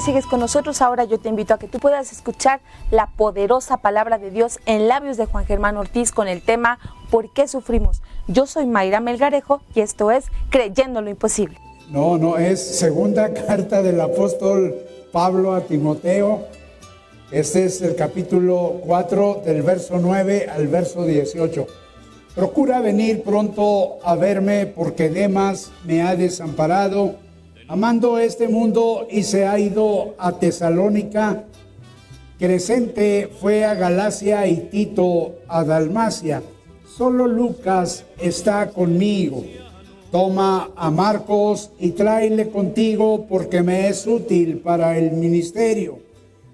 que sigues con nosotros. Ahora yo te invito a que tú puedas escuchar la poderosa palabra de Dios en labios de Juan Germán Ortiz con el tema ¿Por qué sufrimos? Yo soy Mayra Melgarejo y esto es Creyendo lo Imposible. No, es segunda carta del apóstol Pablo a Timoteo. Este es el capítulo 4 del verso 9 al verso 18. Procura venir pronto a verme porque Demas me ha desamparado, amando este mundo y se ha ido a Tesalónica. Crescente fue a Galacia y Tito a Dalmacia. Solo Lucas está conmigo. Toma a Marcos y tráele contigo porque me es útil para el ministerio.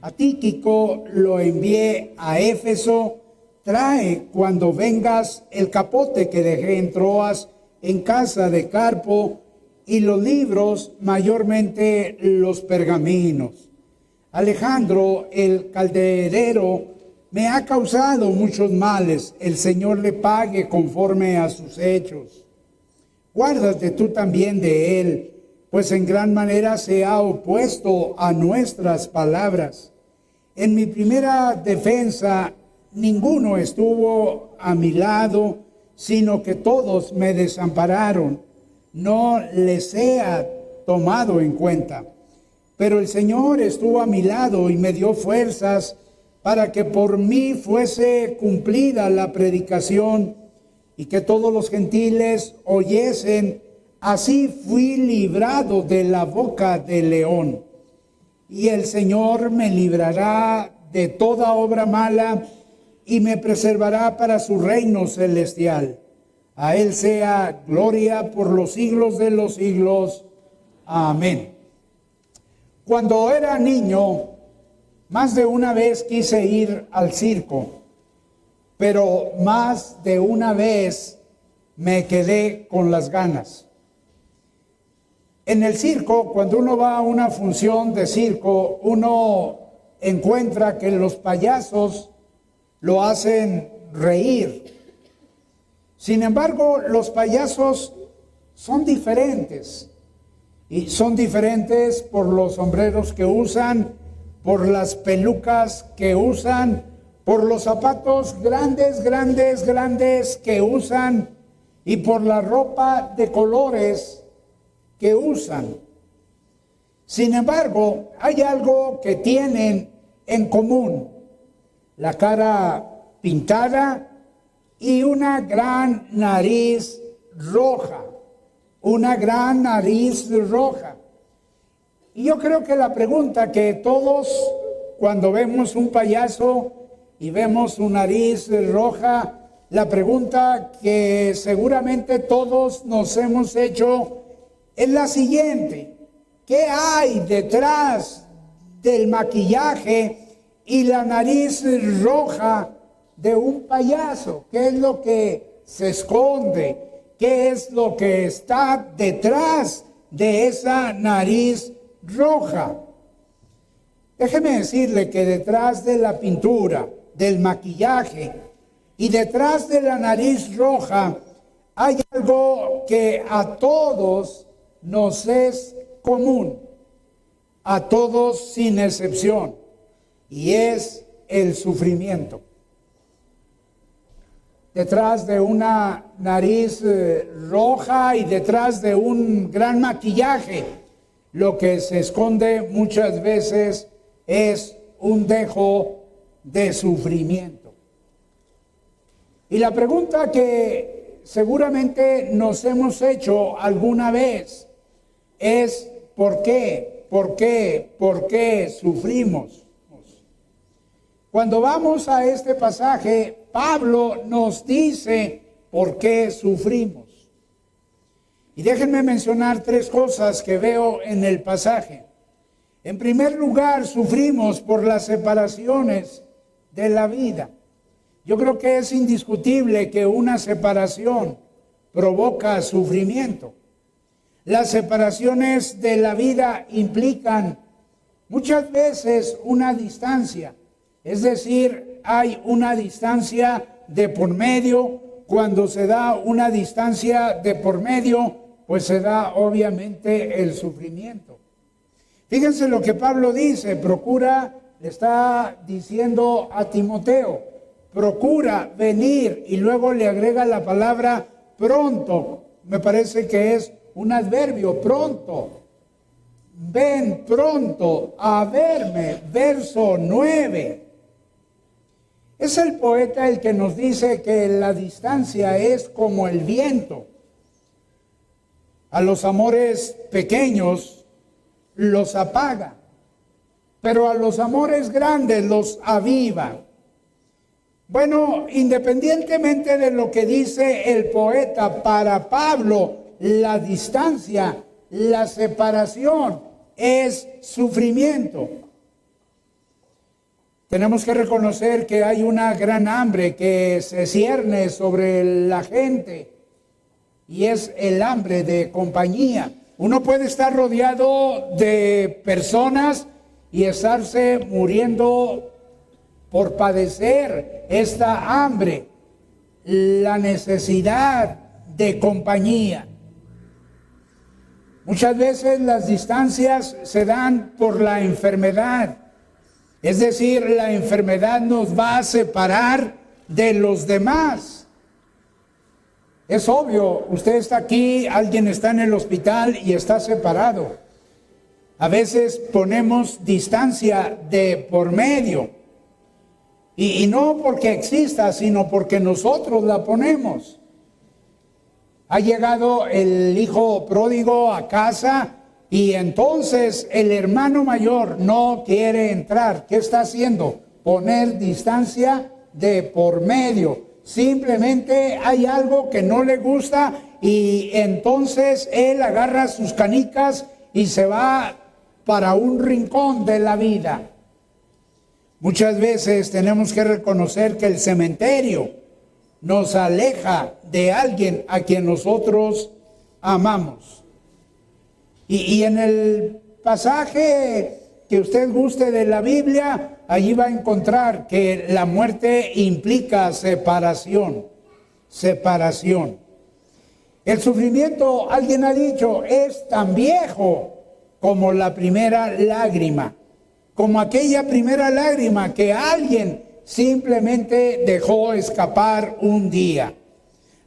A Tíquico lo envié a Éfeso. Trae cuando vengas el capote que dejé en Troas en casa de Carpo y los libros, mayormente los pergaminos. Alejandro, el calderero, me ha causado muchos males. El Señor le pague conforme a sus hechos. Guárdate tú también de él, pues en gran manera se ha opuesto a nuestras palabras. En mi primera defensa, ninguno estuvo a mi lado, sino que todos me desampararon. No les he tomado en cuenta. Pero el Señor estuvo a mi lado y me dio fuerzas para que por mí fuese cumplida la predicación y que todos los gentiles oyesen. Así fui librado de la boca del león. Y el Señor me librará de toda obra mala y me preservará para su reino celestial. A Él sea gloria por los siglos de los siglos. Amén. Cuando era niño, más de una vez quise ir al circo, pero más de una vez me quedé con las ganas. En el circo, cuando uno va a una función de circo, uno encuentra que los payasos lo hacen reír. Sin embargo, los payasos son diferentes. Y son diferentes por los sombreros que usan, por las pelucas que usan, por los zapatos grandes que usan y por la ropa de colores que usan. Sin embargo, hay algo que tienen en común: la cara pintada y una gran nariz roja. Una gran nariz roja. Y yo creo que la pregunta que todos, cuando vemos un payaso y vemos su nariz roja, la pregunta que seguramente todos nos hemos hecho es la siguiente: ¿qué hay detrás del maquillaje y la nariz roja de un payaso? ¿Qué es lo que se esconde? ¿Qué es lo que está detrás de esa nariz roja? Déjeme decirle que detrás de la pintura, del maquillaje y detrás de la nariz roja hay algo que a todos nos es común, a todos sin excepción, y es el sufrimiento. Detrás de una nariz roja y detrás de un gran maquillaje, lo que se esconde muchas veces es un dejo de sufrimiento. Y la pregunta que seguramente nos hemos hecho alguna vez es: ¿por qué? ¿Por qué? ¿Por qué sufrimos? Cuando vamos a este pasaje, Pablo nos dice por qué sufrimos. Y déjenme mencionar tres cosas que veo en el pasaje. En primer lugar, sufrimos por las separaciones de la vida. Yo creo que es indiscutible que una separación provoca sufrimiento. Las separaciones de la vida implican muchas veces una distancia. Es decir, hay una distancia de por medio. Cuando se da una distancia de por medio, pues se da obviamente el sufrimiento. Fíjense lo que Pablo dice, procura, le está diciendo a Timoteo, procura venir, y luego le agrega la palabra pronto. Me parece que es un adverbio, pronto. Ven pronto a verme, verso 9. Es el poeta el que nos dice que la distancia es como el viento. A los amores pequeños los apaga, pero a los amores grandes los aviva. Bueno, independientemente de lo que dice el poeta, para Pablo la distancia, la separación es sufrimiento. Tenemos que reconocer que hay una gran hambre que se cierne sobre la gente y es el hambre de compañía. Uno puede estar rodeado de personas y estarse muriendo por padecer esta hambre, la necesidad de compañía. Muchas veces las distancias se dan por la enfermedad. Es decir, la enfermedad nos va a separar de los demás. Es obvio, usted está aquí, alguien está en el hospital y está separado. A veces ponemos distancia de por medio. Y no porque exista, sino porque nosotros la ponemos. Ha llegado el hijo pródigo a casa y entonces el hermano mayor no quiere entrar. ¿Qué está haciendo? Poner distancia de por medio. Simplemente hay algo que no le gusta y entonces él agarra sus canicas y se va para un rincón de la vida. Muchas veces tenemos que reconocer que el cementerio nos aleja de alguien a quien nosotros amamos. Y en el pasaje que usted guste de la Biblia, allí va a encontrar que la muerte implica separación. Separación. El sufrimiento, alguien ha dicho, es tan viejo como la primera lágrima, como aquella primera lágrima que alguien simplemente dejó escapar un día.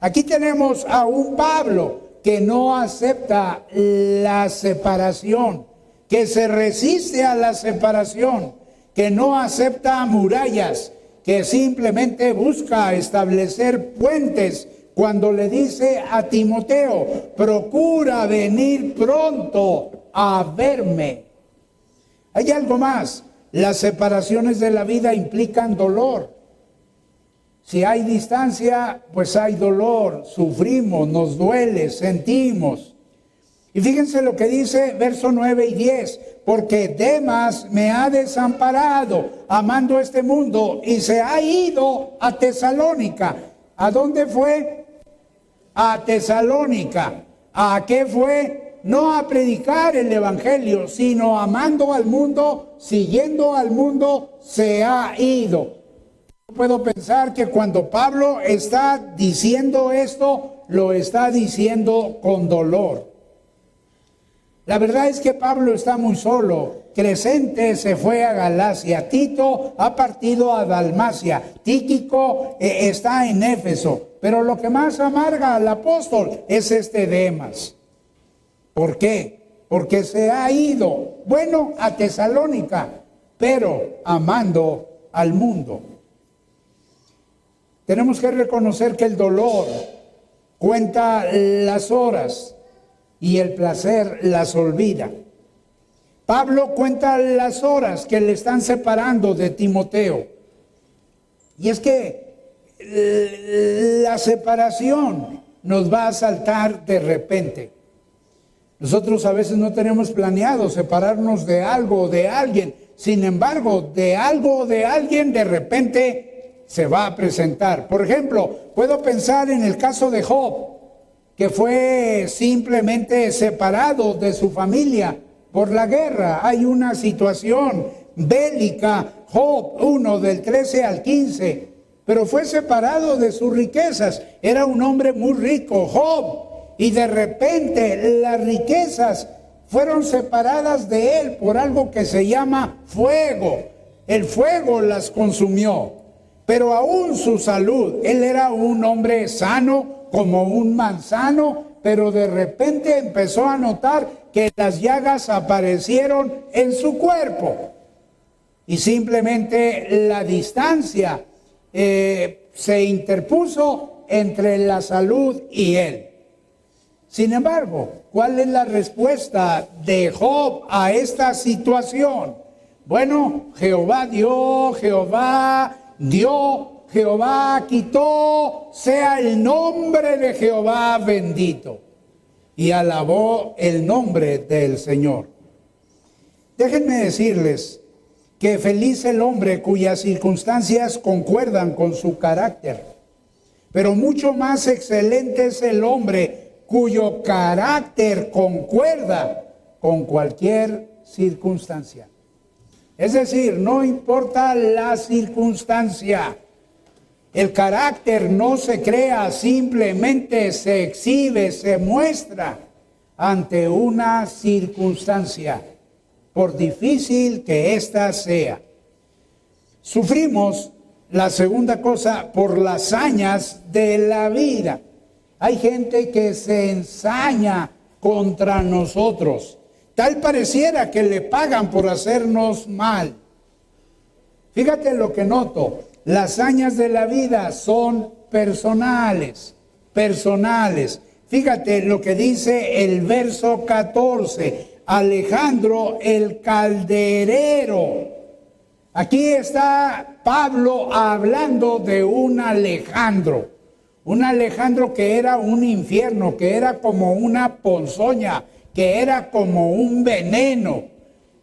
Aquí tenemos a un Pablo que no acepta la separación, que se resiste a la separación, que no acepta murallas, que simplemente busca establecer puentes cuando le dice a Timoteo, procura venir pronto a verme. Hay algo más, las separaciones de la vida implican dolor. Si hay distancia, pues hay dolor, sufrimos, nos duele, sentimos. Y fíjense lo que dice verso 9 y 10, porque Demas me ha desamparado amando este mundo y se ha ido a Tesalónica. ¿A dónde fue? A Tesalónica. ¿A qué fue? No a predicar el evangelio, sino amando al mundo, siguiendo al mundo, se ha ido. Puedo pensar que cuando Pablo está diciendo esto, lo está diciendo con dolor. La verdad es que Pablo está muy solo. Crescente se fue a Galacia, Tito ha partido a Dalmacia, Tíquico está en Éfeso. Pero lo que más amarga al apóstol es este Demas. ¿Por qué? Porque se ha ido, bueno, a Tesalónica, pero amando al mundo. Tenemos que reconocer que el dolor cuenta las horas y el placer las olvida. Pablo cuenta las horas que le están separando de Timoteo. Y es que la separación nos va a asaltar de repente. Nosotros a veces no tenemos planeado separarnos de algo o de alguien. Sin embargo, de algo o de alguien de repente se va a presentar. Por ejemplo, puedo pensar en el caso de Job, que fue simplemente separado de su familia por la guerra. Hay una situación bélica, Job 1 del 13 al 15, pero fue separado de sus riquezas. Era un hombre muy rico, Job, y de repente las riquezas fueron separadas de él por algo que se llama fuego. El fuego las consumió, pero aún su salud, él era un hombre sano como un manzano, pero de repente empezó a notar que las llagas aparecieron en su cuerpo y simplemente la distancia se interpuso entre la salud y él. Sin embargo, ¿cuál es la respuesta de Job a esta situación? Bueno, Jehová dio, Jehová quitó, sea el nombre de Jehová bendito. Y alabó el nombre del Señor. Déjenme decirles que feliz el hombre cuyas circunstancias concuerdan con su carácter, pero mucho más excelente es el hombre cuyo carácter concuerda con cualquier circunstancia. Es decir, no importa la circunstancia, el carácter no se crea, simplemente se exhibe, se muestra ante una circunstancia, por difícil que ésta sea. Sufrimos, la segunda cosa, por las hazañas de la vida. Hay gente que se ensaña contra nosotros. Tal pareciera que le pagan por hacernos mal. Fíjate lo que noto. Las hazañas de la vida son personales. Fíjate lo que dice el verso 14. Alejandro el calderero. Aquí está Pablo hablando de un Alejandro que era un infierno, que era como una ponzoña, que era como un veneno.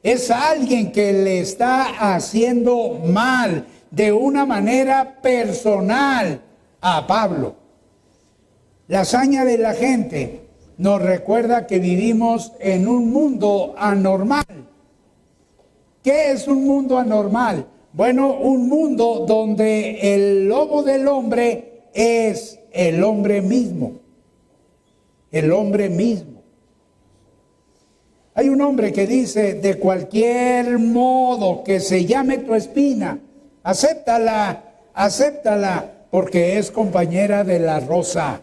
Es alguien que le está haciendo mal de una manera personal a Pablo. La hazaña de la gente nos recuerda que vivimos en un mundo anormal. ¿Qué es un mundo anormal? Bueno, un mundo donde el lobo del hombre es el hombre mismo. El hombre mismo. Hay un hombre que dice, de cualquier modo que se llame tu espina, acéptala, porque es compañera de la rosa.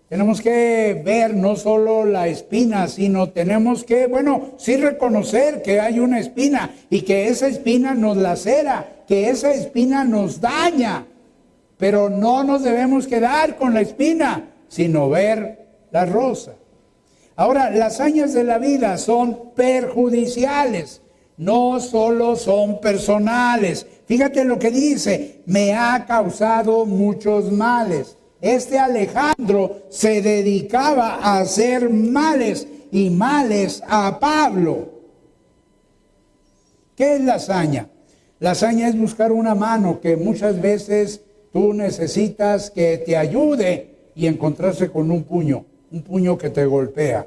Tenemos que ver no solo la espina, sino tenemos que, sí reconocer que hay una espina y que esa espina nos lacera, que esa espina nos daña. Pero no nos debemos quedar con la espina, sino ver la rosa. Ahora, las hazañas de la vida son perjudiciales, no solo son personales. Fíjate lo que dice, me ha causado muchos males. Este Alejandro se dedicaba a hacer males y males a Pablo. ¿Qué es la hazaña? La hazaña es buscar una mano que muchas veces tú necesitas que te ayude y encontrarse con un puño que te golpea.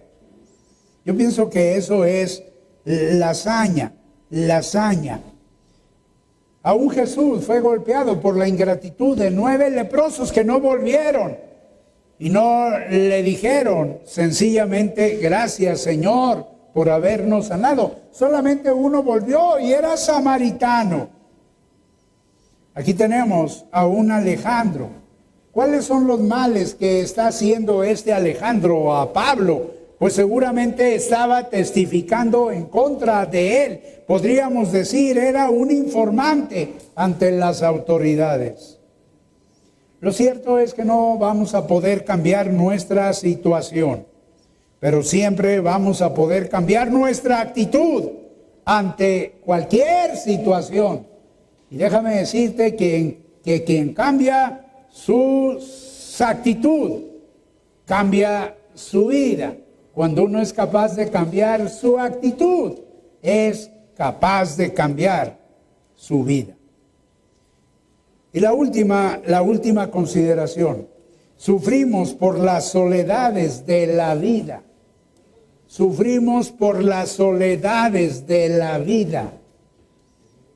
Yo pienso que eso es la hazaña. Aún Jesús fue golpeado por la ingratitud de 9 leprosos que no volvieron y no le dijeron sencillamente, gracias Señor por habernos sanado. Solamente uno volvió y era samaritano. Aquí tenemos a un Alejandro. ¿Cuáles son los males que está haciendo este Alejandro a Pablo? Pues seguramente estaba testificando en contra de él. Podríamos decir, era un informante ante las autoridades. Lo cierto es que no vamos a poder cambiar nuestra situación, pero siempre vamos a poder cambiar nuestra actitud ante cualquier situación. Y déjame decirte que quien cambia su actitud, cambia su vida. Cuando uno es capaz de cambiar su actitud, es capaz de cambiar su vida. Y la última consideración. Sufrimos por las soledades de la vida. Sufrimos por las soledades de la vida.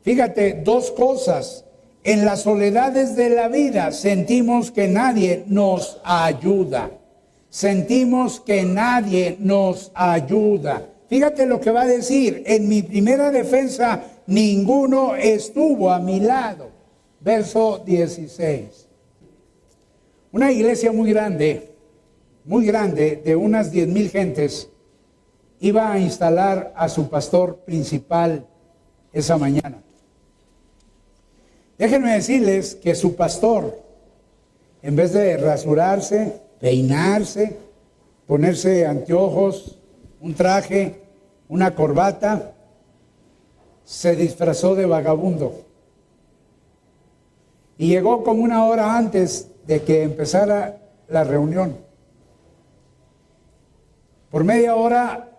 Fíjate, 2 cosas. En las soledades de la vida sentimos que nadie nos ayuda. sentimos que nadie nos ayuda. Fíjate lo que va a decir: en mi primera defensa ninguno estuvo a mi lado. Verso 16. Una iglesia muy grande, de unas 10,000 gentes, iba a instalar a su pastor principal esa mañana. Déjenme decirles que su pastor, en vez de rasurarse, peinarse, ponerse anteojos, un traje, una corbata, se disfrazó de vagabundo. Y llegó como una hora antes de que empezara la reunión. Por media hora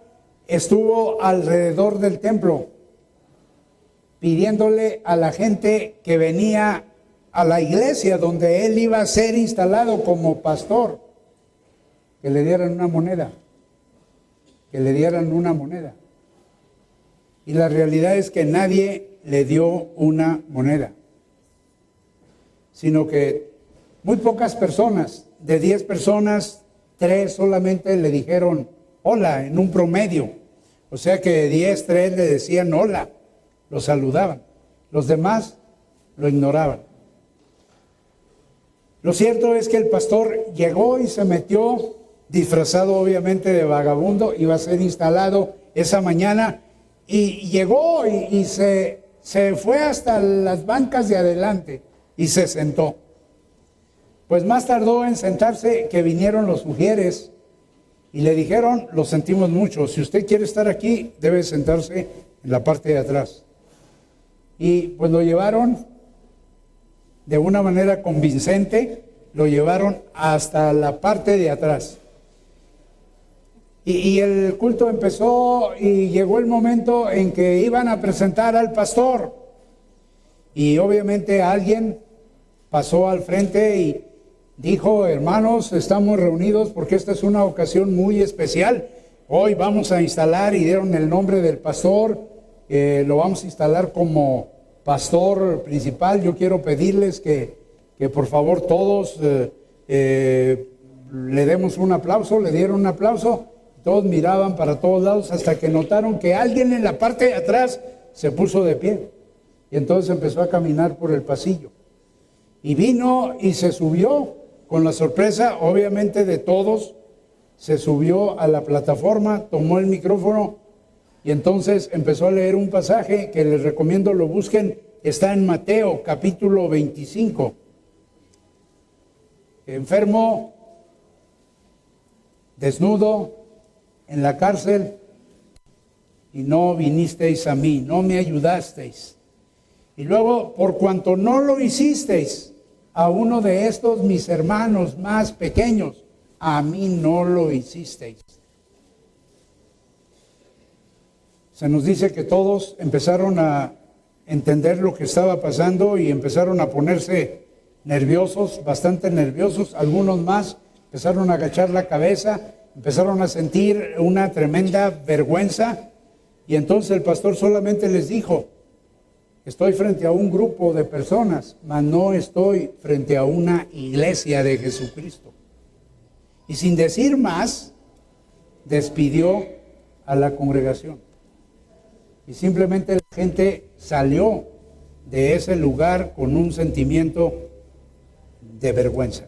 estuvo alrededor del templo, pidiéndole a la gente que venía a la iglesia donde él iba a ser instalado como pastor, que le dieran una moneda, Y la realidad es que nadie le dio una moneda, sino que muy pocas personas, de 10 personas, 3 solamente le dijeron hola en un promedio. O sea que de 10, 3 le decían hola, lo saludaban. Los demás lo ignoraban. Lo cierto es que el pastor llegó y se metió, disfrazado obviamente de vagabundo, iba a ser instalado esa mañana, y llegó y se fue hasta las bancas de adelante y se sentó. Pues más tardó en sentarse que vinieron los ujieres y le dijeron: lo sentimos mucho, si usted quiere estar aquí, debe sentarse en la parte de atrás. Y pues lo llevaron de una manera convincente, lo llevaron hasta la parte de atrás. Y el culto empezó y llegó el momento en que iban a presentar al pastor. Y obviamente alguien pasó al frente y dijo: hermanos, estamos reunidos porque esta es una ocasión muy especial. Hoy vamos a instalar, y dieron el nombre del pastor, lo vamos a instalar como pastor principal. Yo quiero pedirles que por favor todos le demos un aplauso. Le dieron un aplauso, todos miraban para todos lados hasta que notaron que alguien en la parte de atrás se puso de pie. Y entonces empezó a caminar por el pasillo. Y vino y se subió, con la sorpresa obviamente de todos, se subió a la plataforma, tomó el micrófono y entonces empezó a leer un pasaje que les recomiendo lo busquen. Está en Mateo capítulo 25. Enfermo, desnudo, en la cárcel, y no vinisteis a mí, no me ayudasteis. Y luego, por cuanto no lo hicisteis a uno de estos mis hermanos más pequeños, a mí no lo hicisteis. Se nos dice que todos empezaron a entender lo que estaba pasando y empezaron a ponerse nerviosos, bastante nerviosos. Algunos más empezaron a agachar la cabeza, empezaron a sentir una tremenda vergüenza. Y entonces el pastor solamente les dijo: estoy frente a un grupo de personas, mas no estoy frente a una iglesia de Jesucristo. Y sin decir más, despidió a la congregación. Y simplemente la gente salió de ese lugar con un sentimiento de vergüenza.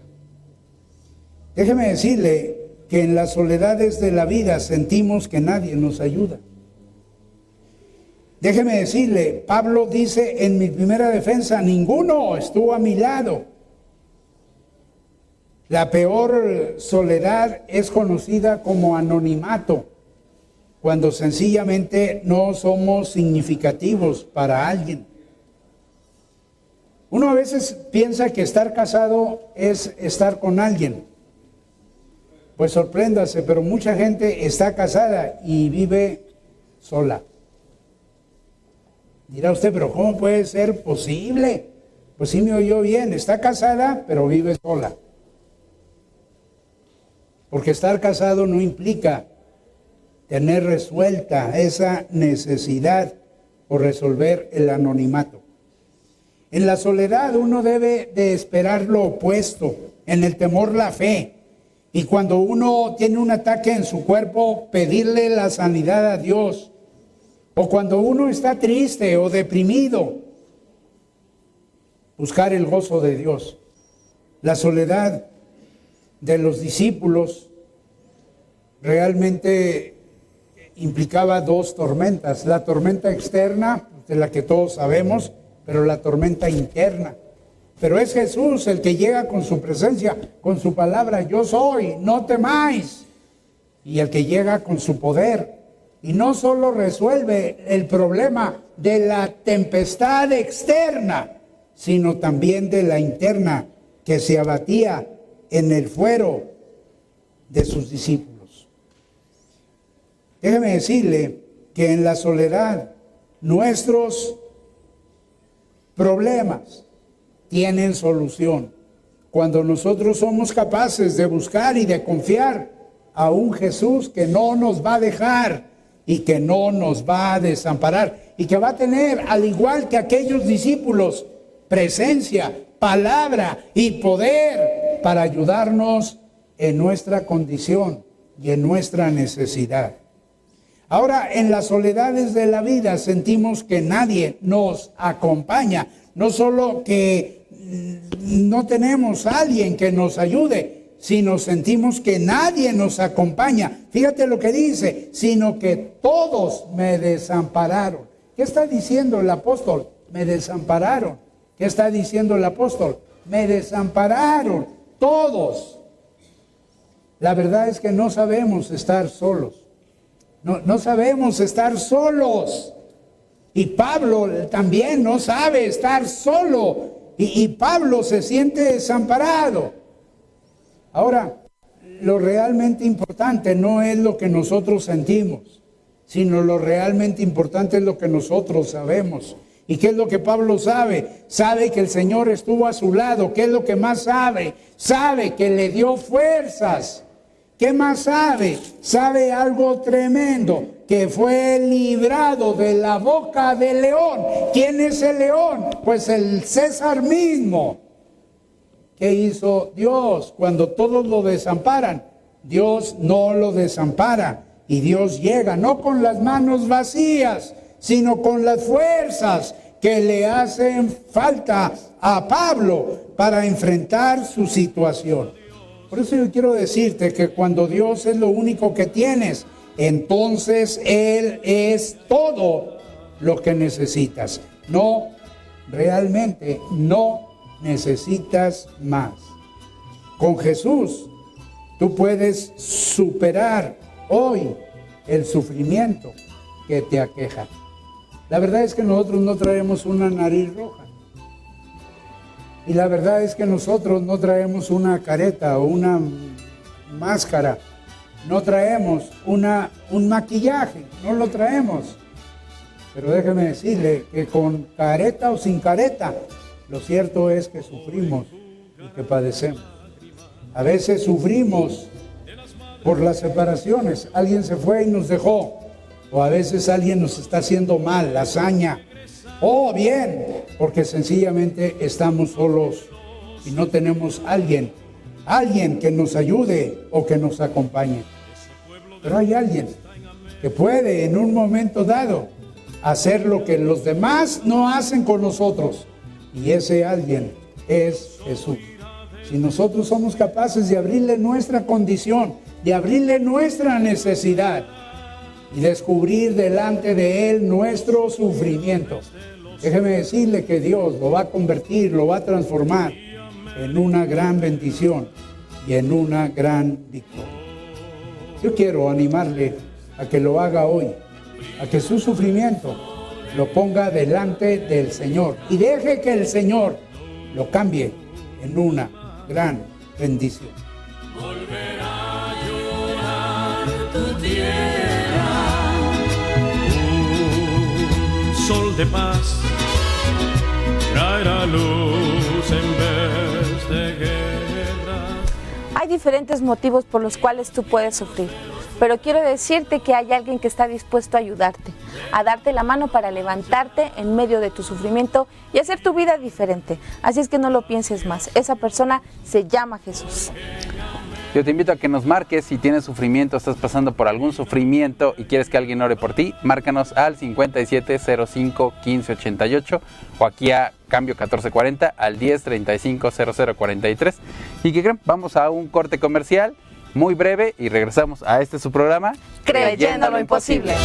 Déjeme decirle que en las soledades de la vida sentimos que nadie nos ayuda. Déjeme decirle, Pablo dice: en mi primera defensa ninguno estuvo a mi lado. La peor soledad es conocida como anonimato, cuando sencillamente no somos significativos para alguien. Uno a veces piensa que estar casado es estar con alguien. Pues sorpréndase, pero mucha gente está casada y vive sola. Dirá usted: pero ¿cómo puede ser posible? Pues sí me oyó bien, está casada, pero vive sola. Porque estar casado no implica tener resuelta esa necesidad o resolver el anonimato. En la soledad uno debe de esperar lo opuesto, en el temor la fe, Y cuando uno tiene un ataque en su cuerpo, pedirle la sanidad a Dios. O cuando uno está triste o deprimido, buscar el gozo de Dios. La soledad de los discípulos realmente implicaba dos tormentas. La tormenta externa, de la que todos sabemos, pero la tormenta interna. Pero es Jesús el que llega con su presencia, con su palabra, yo soy, no temáis. Y el que llega con su poder. Y no solo resuelve el problema de la tempestad externa, sino también de la interna que se abatía en el fuero de sus discípulos. Déjeme decirle que en la soledad nuestros problemas tienen solución cuando nosotros somos capaces de buscar y de confiar a un Jesús que no nos va a dejar y que no nos va a desamparar y que va a tener, al igual que aquellos discípulos, presencia, palabra y poder para ayudarnos en nuestra condición y en nuestra necesidad. Ahora, en las soledades de la vida sentimos que nadie nos acompaña, no solo que no tenemos a alguien que nos ayude, sino sentimos que nadie nos acompaña. Fíjate lo que dice, sino que todos me desampararon. ¿Qué está diciendo el apóstol? Me desampararon. ¿Qué está diciendo el apóstol? Me desampararon, todos. La verdad es que no sabemos estar solos. No sabemos estar solos. Y Pablo también no sabe estar solo. Y Pablo se siente desamparado. Ahora, lo realmente importante no es lo que nosotros sentimos, sino lo realmente importante es lo que nosotros sabemos. ¿Y qué es lo que Pablo sabe? Sabe que el Señor estuvo a su lado. ¿Qué es lo que más sabe? Sabe que le dio fuerzas. ¿Qué más sabe? Sabe algo tremendo, que fue librado de la boca del león. ¿Quién es el león? Pues el César mismo. ¿Qué hizo Dios cuando todos lo desamparan? Dios no lo desampara y Dios llega no con las manos vacías, sino con las fuerzas que le hacen falta a Pablo para enfrentar su situación. Por eso yo quiero decirte que cuando Dios es lo único que tienes, entonces Él es todo lo que necesitas. No, realmente no necesitas más. Con Jesús tú puedes superar hoy el sufrimiento que te aqueja. La verdad es que nosotros no traemos una nariz roja. Y la verdad es que nosotros no traemos una careta o una máscara. No traemos un maquillaje, no lo traemos. Pero déjeme decirle que con careta o sin careta, lo cierto es que sufrimos y que padecemos. A veces sufrimos por las separaciones. Alguien se fue y nos dejó. O a veces alguien nos está haciendo mal, hazaña. O bien, porque sencillamente estamos solos y no tenemos alguien que nos ayude o que nos acompañe. Pero hay alguien que puede en un momento dado hacer lo que los demás no hacen con nosotros. Y ese alguien es Jesús. Si nosotros somos capaces de abrirle nuestra condición, de abrirle nuestra necesidad y descubrir delante de Él nuestro sufrimiento, déjeme decirle que Dios lo va a convertir, lo va a transformar en una gran bendición y en una gran victoria. Yo quiero animarle a que lo haga hoy, a que su sufrimiento lo ponga delante del Señor y deje que el Señor lo cambie en una gran bendición. Volverá a llorar tu tierra, un sol de paz traerá luz en vez de guerra. Hay diferentes motivos por los cuales tú puedes sufrir, pero quiero decirte que hay alguien que está dispuesto a ayudarte, a darte la mano para levantarte en medio de tu sufrimiento y hacer tu vida diferente. Así es que no lo pienses más. Esa persona se llama Jesús. Yo te invito a que nos marques si tienes sufrimiento, estás pasando por algún sufrimiento y quieres que alguien ore por ti, márcanos al 5705-1588 o aquí a Cambio 1440 al 1035-0043. ¿Y qué creen? Vamos a un corte comercial muy breve y regresamos a este su programa, Creyendo lo Imposible.